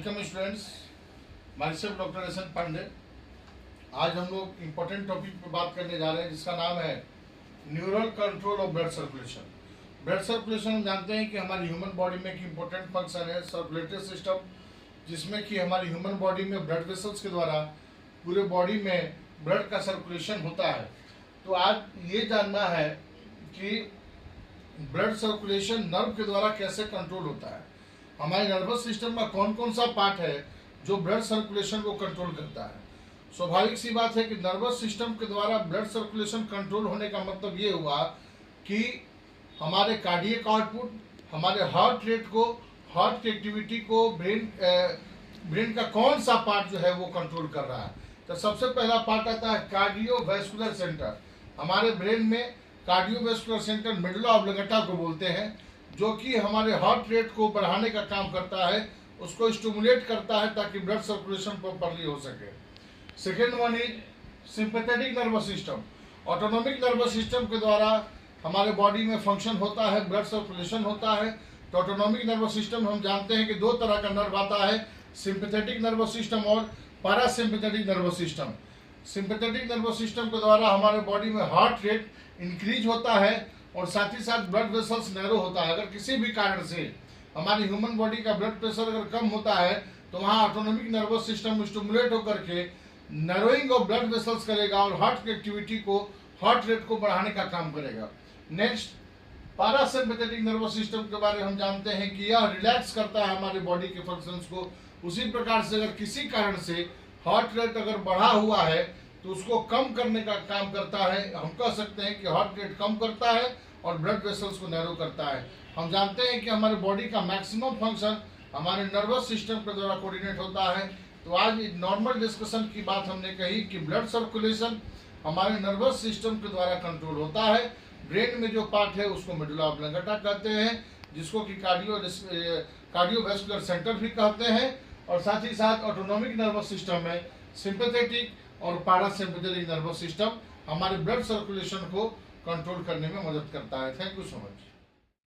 Welcome students, myself doctor S N Pandey. आज हम लोग इम्पोर्टेंट टॉपिक पे बात करने जा रहे हैं जिसका नाम है neural control of blood circulation. Blood circulation हम जानते हैं कि हमारी ह्यूमन बॉडी में एक इम्पोर्टेंट फंक्शन है सर्कुलेटरी सिस्टम, जिसमें कि हमारी ह्यूमन बॉडी में ब्लड वेसल्स के द्वारा पूरे बॉडी में ब्लड का सर्कुलेशन होता है। तो आज ये जानना है कि ब्लड सर्कुलेशन नर्व के द्वारा कैसे कंट्रोल होता है। हमारे नर्वस सिस्टम का कौन कौन सा पार्ट है जो ब्लड सर्कुलेशन को कंट्रोल करता है। स्वाभाविक सी बात है कि नर्वस सिस्टम के द्वारा ब्लड सर्कुलेशन कंट्रोल होने का मतलब ये हुआ कि हमारे कार्डियक आउटपुट, हमारे हार्ट रेट को, हार्ट की एक्टिविटी को, ब्रेन का कौन सा पार्ट जो है वो कंट्रोल कर रहा है। तो सबसे पहला पार्ट आता है कार्डियोवैस्कुलर सेंटर। हमारे ब्रेन में कार्डियोवैस्कुलर सेंटर मेडुला ऑब्लिंगेटा को बोलते हैं, जो कि हमारे हार्ट रेट को बढ़ाने का काम करता है, उसको स्टिमुलेट करता है ताकि ब्लड सर्कुलेशन प्रॉपर्ली हो सके। Second one is sympathetic nervous system. Autonomic nervous system के द्वारा हमारे बॉडी में फंक्शन होता है, ब्लड सर्कुलेशन होता है। तो ऑटोनॉमिक नर्वस सिस्टम हम जानते हैं कि दो तरह का नर्व आता है, सिंपैथेटिक नर्वस सिस्टम और parasympathetic nervous system. Sympathetic nervous system के द्वारा हमारे बॉडी में हार्ट रेट इंक्रीज होता है और साथ ही साथ ब्लड वेसल्स नैरो होता है। अगर किसी भी कारण से हमारी ह्यूमन बॉडी का ब्लड प्रेशर अगर कम होता है तो वहाँ ऑटोनॉमिक नर्वस सिस्टम स्टिमुलेट होकर के नैरोइंग ऑफ ब्लड वेसल्स करेगा और हार्ट की एक्टिविटी को, हार्ट रेट को बढ़ाने का काम करेगा। नेक्स्ट, पैरासिम्पैथेटिक नर्वस सिस्टम के बारे में हम जानते हैं कि यह रिलैक्स करता है हमारी बॉडी के फंक्शंस को। उसी प्रकार से अगर किसी कारण से हार्ट रेट अगर बढ़ा हुआ है तो उसको कम करने का काम करता है। हम कह सकते हैं कि हार्ट रेट कम करता है और ब्लड वेसल्स को नैरो करता है। हम जानते हैं कि हमारे बॉडी का मैक्सिमम फंक्शन हमारे नर्वस सिस्टम के द्वारा कोऑर्डिनेट होता है। तो आज नॉर्मल डिस्कशन की बात हमने कही कि ब्लड सर्कुलेशन हमारे नर्वस सिस्टम के द्वारा कंट्रोल होता है। ब्रेन में जो पार्ट है उसको मेडुला ऑब्लिंगेटा कहते हैं, जिसको कि कार्डियोवैस्कुलर सेंटर भी कहते हैं। और साथ ही साथ ऑटोनॉमिक नर्वस सिस्टम में सिंपैथेटिक और पैरासिम्पैथेटिक नर्वस सिस्टम हमारे ब्लड सर्कुलेशन को कंट्रोल करने में मदद करता है। Thank you so much.